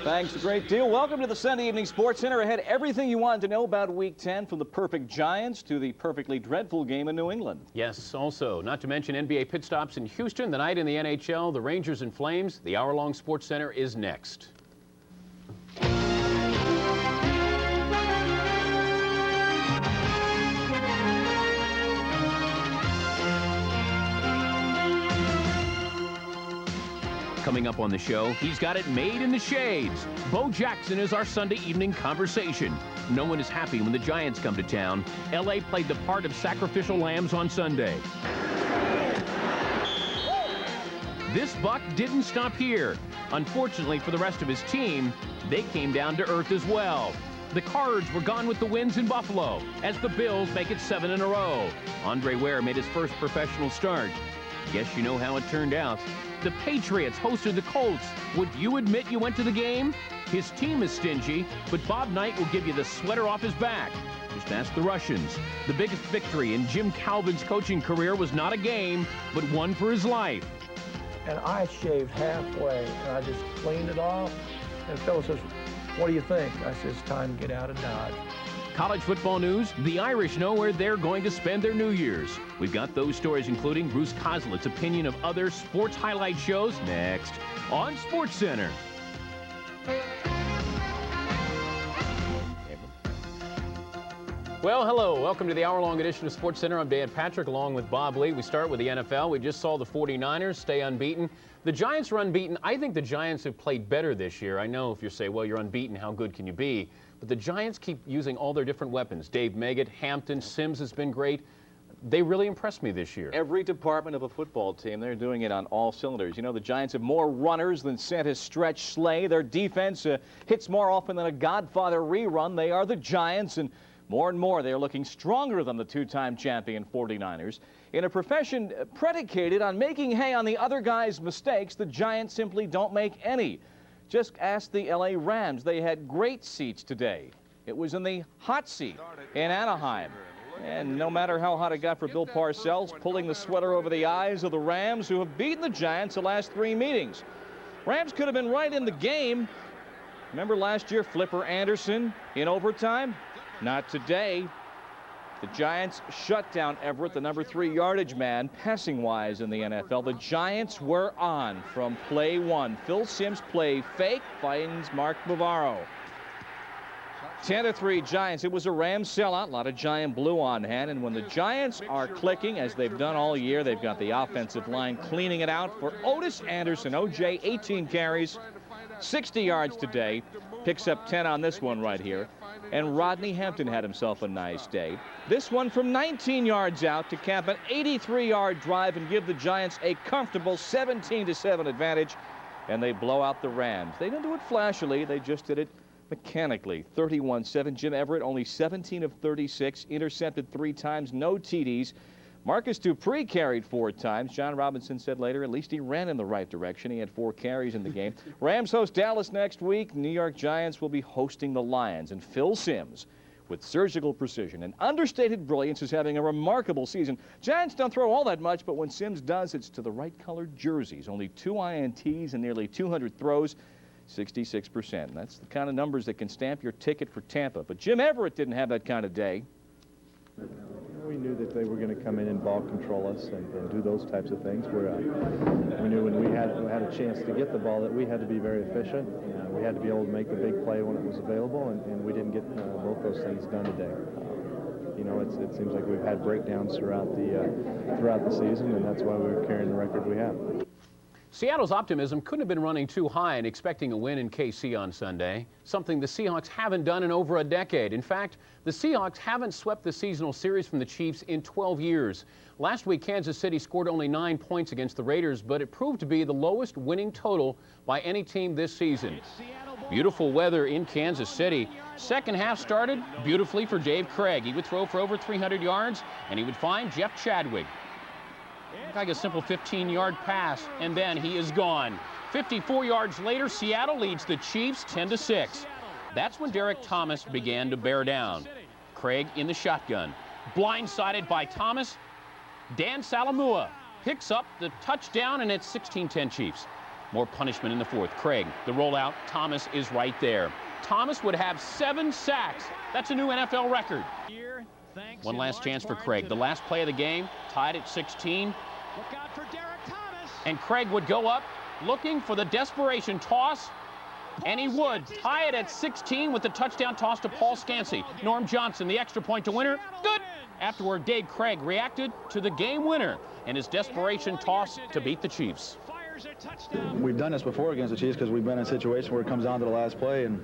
Thanks a great deal. Welcome to the Sunday Evening Sports Center. Ahead, everything you wanted to know about Week 10, from the perfect Giants to the perfectly dreadful game in New England. Yes, also, not to mention NBA pit stops in Houston, the night in the NHL, the Rangers and Flames. The hour-long Sports Center is next. Coming up on the show, he's got it made in the shades. Bo Jackson is our Sunday evening conversation. No one is happy when the Giants come to town. L.A. played the part of sacrificial lambs on Sunday. This buck didn't stop here. Unfortunately for the rest of his team, they came down to earth as well. The Cards were gone with the wins in Buffalo, as the Bills make it 7 in a row. Andre Ware made his first professional start. Guess you know how it turned out. The Patriots hosted the Colts. Would you admit you went to the game? His team is stingy, but Bob Knight will give you the sweater off his back. Just ask the Russians. The biggest victory in Jim Calvin's coaching career was not a game, but one for his life. And I shaved halfway, and I just cleaned it off. And Phil says, "What do you think?" I said, "It's time to get out of Dodge." College football news, the Irish know where they're going to spend their New Year's. We've got those stories, including Bruce Coslett's opinion of other sports highlight shows, next on SportsCenter. Well, hello. Welcome to the hour-long edition of SportsCenter. I'm Dan Patrick, along with Bob Ley. We start with the NFL. We just saw the 49ers stay unbeaten. The Giants are unbeaten. I think the Giants have played better this year. I know if you say, well, you're unbeaten, how good can you be? But the Giants keep using all their different weapons. Dave Meggett, Hampton, Sims has been great. They really impressed me this year. Every department of a football team, they're doing it on all cylinders. You know, the Giants have more runners than Santa's stretch sleigh. Their defense hits more often than a Godfather rerun. They are the Giants, and more they are looking stronger than the two-time champion 49ers. In a profession predicated on making hay on the other guy's mistakes, the Giants simply don't make any. Just ask the L.A. Rams. They had great seats today. It was in the hot seat in Anaheim. And no matter how hot it got for Bill Parcells, pulling the sweater over the eyes of the Rams, who have beaten the Giants the last 3 meetings. Rams could have been right in the game. Remember last year, Flipper Anderson in overtime? Not today. The Giants shut down Everett, the number 3 yardage man, passing-wise in the NFL. The Giants were on from play one. Phil Simms play fake, finds Mark Bavaro. 10-3 Giants. It was a Rams sellout. A lot of Giant blue on hand. And when the Giants are clicking, as they've done all year, they've got the offensive line cleaning it out for Otis Anderson. OJ, 18 carries, 60 yards today. Picks up 10 on this one right here. And Rodney Hampton had himself a nice day. This one from 19 yards out to cap an 83-yard drive and give the Giants a comfortable 17-7 advantage. And they blow out the Rams. They didn't do it flashily. They just did it mechanically. 31-7. Jim Everett only 17 of 36. Intercepted 3 times. No TDs. Marcus Dupree carried 4 times. John Robinson said later, at least he ran in the right direction. He had 4 carries in the game. Rams host Dallas next week. New York Giants will be hosting the Lions. And Phil Simms, with surgical precision and understated brilliance, is having a remarkable season. Giants don't throw all that much, but when Simms does, it's to the right-colored jerseys. Only 2 INTs and nearly 200 throws, 66%. That's the kind of numbers that can stamp your ticket for Tampa. But Jim Everett didn't have that kind of day. We knew that they were going to come in and ball control us and do those types of things. Where we knew when we had a chance to get the ball that we had to be very efficient. We had to be able to make the big play when it was available, and we didn't get both those things done today. You know, it seems like we've had breakdowns throughout the season, and that's why we're carrying the record we have. Seattle's optimism couldn't have been running too high in expecting a win in KC on Sunday, something the Seahawks haven't done in over a decade. In fact, the Seahawks haven't swept the seasonal series from the Chiefs in 12 years. Last week, Kansas City scored only 9 points against the Raiders, but it proved to be the lowest winning total by any team this season. Beautiful weather in Kansas City. Second half started beautifully for Dave Craig. He would throw for over 300 yards, and he would find Jeff Chadwick. Like a simple 15-yard pass, and then he is gone. 54 yards later, Seattle leads the Chiefs 10-6. That's when Derrick Thomas began to bear down. Craig in the shotgun. Blindsided by Thomas, Dan Salamua picks up the touchdown, and it's 16-10 Chiefs. More punishment in the fourth. Craig, the rollout. Thomas is right there. Thomas would have 7 sacks. That's a new NFL record. One last chance for Craig. The last play of the game, tied at 16. Look out for Derrick Thomas. And Craig would go up looking for the desperation toss. And he would tie it at 16 with the touchdown toss to Paul Scansey. Norm Johnson, the extra point to winner. Good. Afterward, Dave Craig reacted to the game winner and his desperation toss to beat the Chiefs. We've done this before against the Chiefs because we've been in a situation where it comes down to the last play, and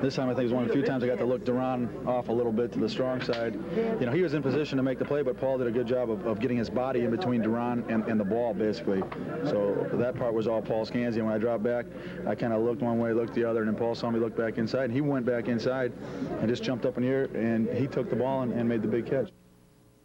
this time I think it was one of the few times I got to look Duran off a little bit to the strong side. You know, he was in position to make the play, but Paul did a good job of getting his body in between Duran and the ball, basically. So that part was all Paul Scansey, and when I dropped back, I kind of looked one way, looked the other, and then Paul saw me look back inside, and he went back inside and just jumped up in the air, and he took the ball and made the big catch.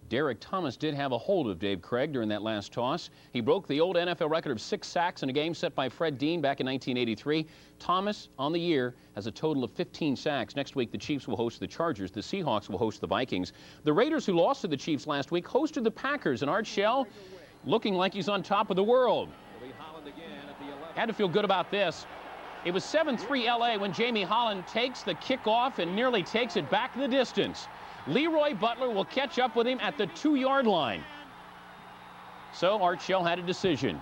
Derrick Thomas did have a hold of Dave Craig during that last toss. He broke the old NFL record of 6 sacks in a game set by Fred Dean back in 1983. Thomas, on the year, has a total of 15 sacks. Next week, the Chiefs will host the Chargers. The Seahawks will host the Vikings. The Raiders, who lost to the Chiefs last week, hosted the Packers. And Art Shell looking like he's on top of the world. Had to feel good about this. It was 7-3 LA when Jamie Holland takes the kickoff and nearly takes it back the distance. Leroy Butler will catch up with him at the 2-yard line. So Art Shell had a decision.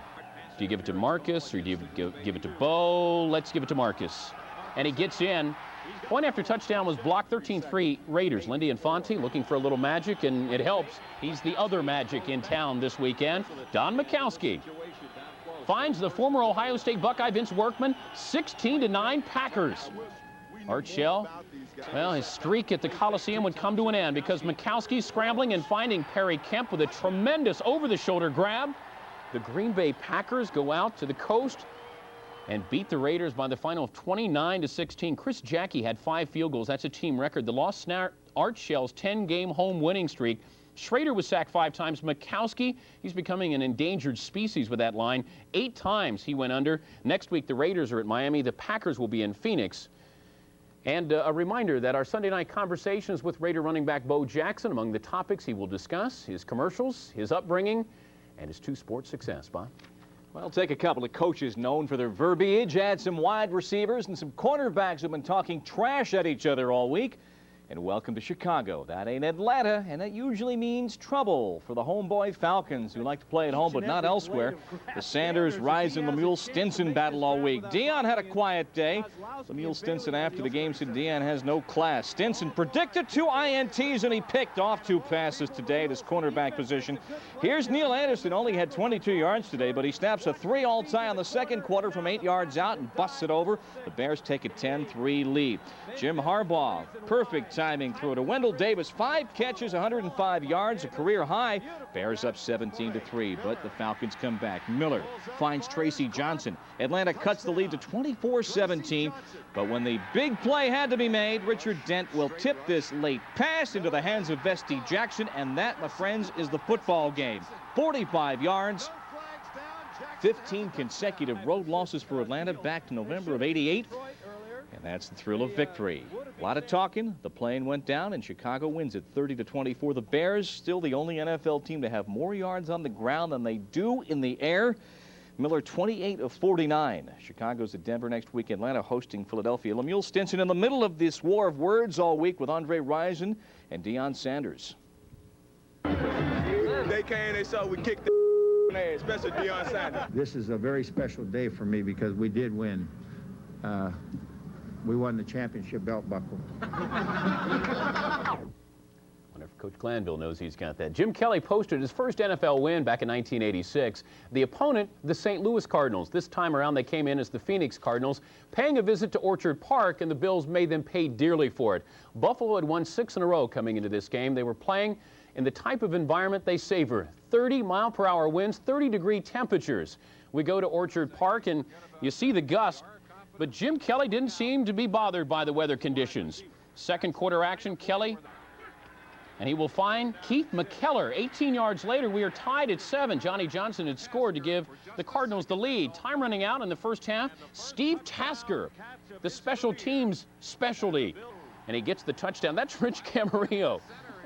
Do you give it to Marcus or do you give it to Bo? Let's give it to Marcus. And he gets in. Point after touchdown was blocked. 13-3 Raiders. Lindy Infante looking for a little magic, and it helps. He's the other magic in town this weekend. Don Mikowski finds the former Ohio State Buckeye Vince Workman. 16-9 Packers. Art Shell, well, his streak at the Coliseum would come to an end because Mikowski's scrambling and finding Perry Kemp with a tremendous over-the-shoulder grab. The Green Bay Packers go out to the coast and beat the Raiders by the final of 29-16. Chris Jackie had 5 field goals. That's a team record. The loss snared Art Shell's 10-game home winning streak. Schrader was sacked 5 times. Mikowski, he's becoming an endangered species with that line. 8 times he went under. Next week, the Raiders are at Miami. The Packers will be in Phoenix. And a reminder that our Sunday night conversations with Raider running back Bo Jackson, among the topics he will discuss, his commercials, his upbringing, and his 2 sports success. Bob? Well, take a couple of coaches known for their verbiage, add some wide receivers and some cornerbacks who've been talking trash at each other all week. And welcome to Chicago. That ain't Atlanta, and that usually means trouble for the homeboy Falcons, who like to play at home but not elsewhere. The Sanders, Rise, and Lemuel Stinson battle all week. Deion had a quiet day. Lemuel Stinson after the game said Deion has no class. Stinson predicted 2 INTs, and he picked off 2 passes today at his cornerback position. Here's Neil Anderson, only had 22 yards today, but he snaps a 3-all tie on the second quarter from 8 yards out and busts it over. The Bears take a 10-3 lead. Jim Harbaugh, perfect timing through to Wendell Davis. 5 catches, 105 yards, a career high. Bears up 17-3, but the Falcons come back. Miller finds Tracy Johnson. Atlanta cuts the lead to 24-17, but when the big play had to be made, Richard Dent will tip this late pass into the hands of Vesti Jackson, and that, my friends, is the football game. 45 yards. 15 consecutive road losses for Atlanta back to November of '88. And that's the thrill of victory. A lot of talking. The plane went down, and Chicago wins it 30-24. The Bears, still the only NFL team to have more yards on the ground than they do in the air. Miller, 28 of 49. Chicago's at Denver next week. Atlanta hosting Philadelphia. Lemuel Stinson in the middle of this war of words all week with Andre Rison and Deion Sanders. They came, they saw we kicked the ass, especially Deion Sanders. This is a very special day for me because we did win. We won the championship belt buckle. Wonder if Coach Glanville knows he's got that. Jim Kelly posted his first NFL win back in 1986. The opponent, the St. Louis Cardinals. This time around, they came in as the Phoenix Cardinals, paying a visit to Orchard Park, and the Bills made them pay dearly for it. Buffalo had won 6 in a row coming into this game. They were playing in the type of environment they savor. 30-mile-per-hour winds, 30-degree temperatures. We go to Orchard Park, and you see the gust. But Jim Kelly didn't seem to be bothered by the weather conditions. Second quarter action, Kelly, and he will find Keith McKellar. 18 yards later, we are tied at 7. Johnny Johnson had scored to give the Cardinals the lead. Time running out in the first half. Steve Tasker, the special teams specialty, and he gets the touchdown. That's Rich Camarillo,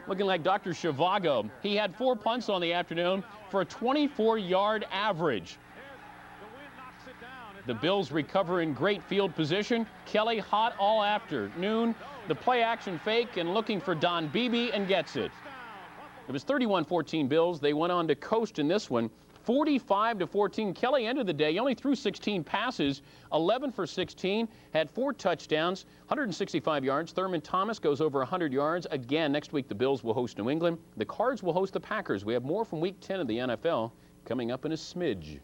looking like Dr. Zhivago. He had 4 punts on the afternoon for a 24-yard average. The Bills recover in great field position. Kelly hot all afternoon. The play action fake and looking for Don Beebe and gets it. It was 31-14 Bills. They went on to coast in this one. 45-14. Kelly ended the day. He only threw 16 passes, 11 for 16, had 4 touchdowns, 165 yards. Thurman Thomas goes over 100 yards. Again, next week the Bills will host New England. The Cards will host the Packers. We have more from Week 10 of the NFL coming up in a smidge.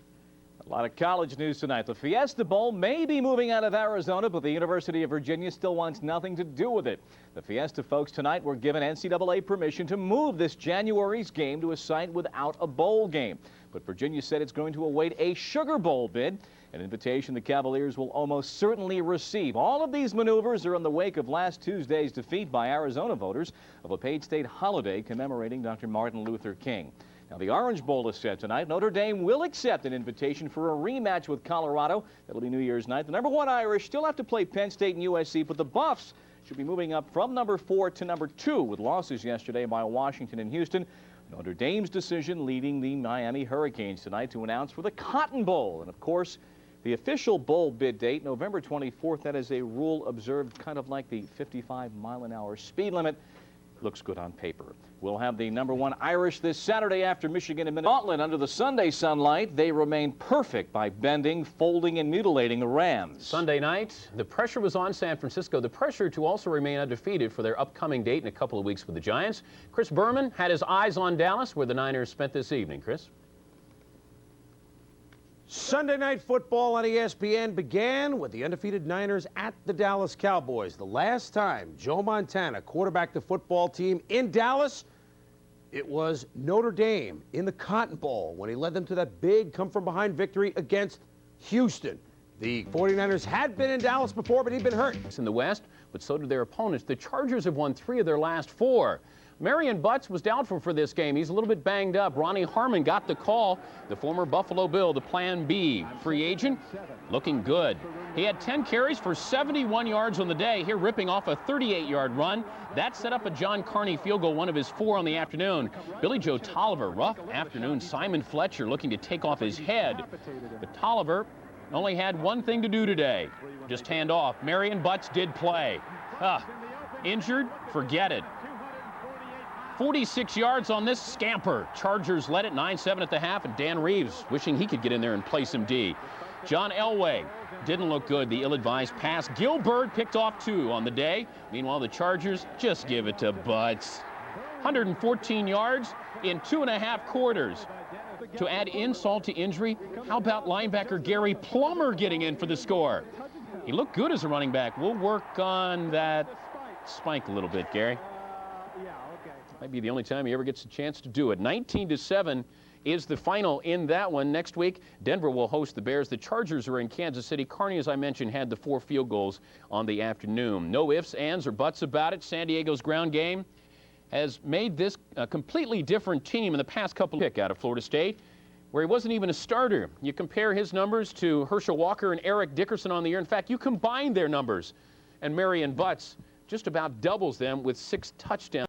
A lot of college news tonight. The Fiesta Bowl may be moving out of Arizona, but the University of Virginia still wants nothing to do with it. The Fiesta folks tonight were given NCAA permission to move this January's game to a site without a bowl game. But Virginia said it's going to await a Sugar Bowl bid, an invitation the Cavaliers will almost certainly receive. All of these maneuvers are in the wake of last Tuesday's defeat by Arizona voters of a paid state holiday commemorating Dr. Martin Luther King. Now, the Orange Bowl is set tonight. Notre Dame will accept an invitation for a rematch with Colorado. That'll be New Year's night. The #1 Irish still have to play Penn State and USC, but the Buffs should be moving up from #4 to #2 with losses yesterday by Washington and Houston. Notre Dame's decision leading the Miami Hurricanes tonight to announce for the Cotton Bowl. And, of course, the official bowl bid date, November 24th. That is a rule observed kind of like the 55-mile-an-hour speed limit. Looks good on paper. We'll have the #1 Irish this Saturday after Michigan and Minnesota. Under the Sunday sunlight, they remain perfect by bending, folding, and mutilating the Rams. Sunday night, the pressure was on San Francisco. The pressure to also remain undefeated for their upcoming date in a couple of weeks with the Giants. Chris Berman had his eyes on Dallas, where the Niners spent this evening. Chris? Sunday Night Football on ESPN began with the undefeated Niners at the Dallas Cowboys. The last time Joe Montana quarterbacked the football team in Dallas, it was Notre Dame in the Cotton Bowl when he led them to that big come-from-behind victory against Houston. The 49ers had been in Dallas before, but he'd been hurt. In the West, but so did their opponents. The Chargers have won 3 of their last 4. Marion Butts was doubtful for this game. He's a little bit banged up. Ronnie Harmon got the call. The former Buffalo Bill, the Plan B free agent, looking good. He had 10 carries for 71 yards on the day. Here ripping off a 38-yard run. That set up a John Carney field goal, one of his 4 on the afternoon. Billy Joe Tolliver, rough afternoon. Simon Fletcher looking to take off his head. But Tolliver only had one thing to do today. Just hand off. Marion Butts did play. Injured? Forget it. 46 yards on this scamper. Chargers led it 9-7 at the half, and Dan Reeves wishing he could get in there and play some D. John Elway didn't look good. The ill-advised pass. Gilbert picked off 2 on the day. Meanwhile, the Chargers just give it to Butts. 114 yards in 2.5 quarters. To add insult to injury, how about linebacker Gary Plummer getting in for the score? He looked good as a running back. We'll work on that spike a little bit, Gary. Might be the only time he ever gets a chance to do it. 19-7 is the final in that one. Next week, Denver will host the Bears. The Chargers are in Kansas City. Carney, as I mentioned, had the 4 field goals on the afternoon. No ifs, ands, or buts about it. San Diego's ground game has made this a completely different team in the past couple of pick out of Florida State, where he wasn't even a starter. You compare his numbers to Herschel Walker and Eric Dickerson on the year. In fact, you combine their numbers, and Marion Butts just about doubles them with 6 touchdowns.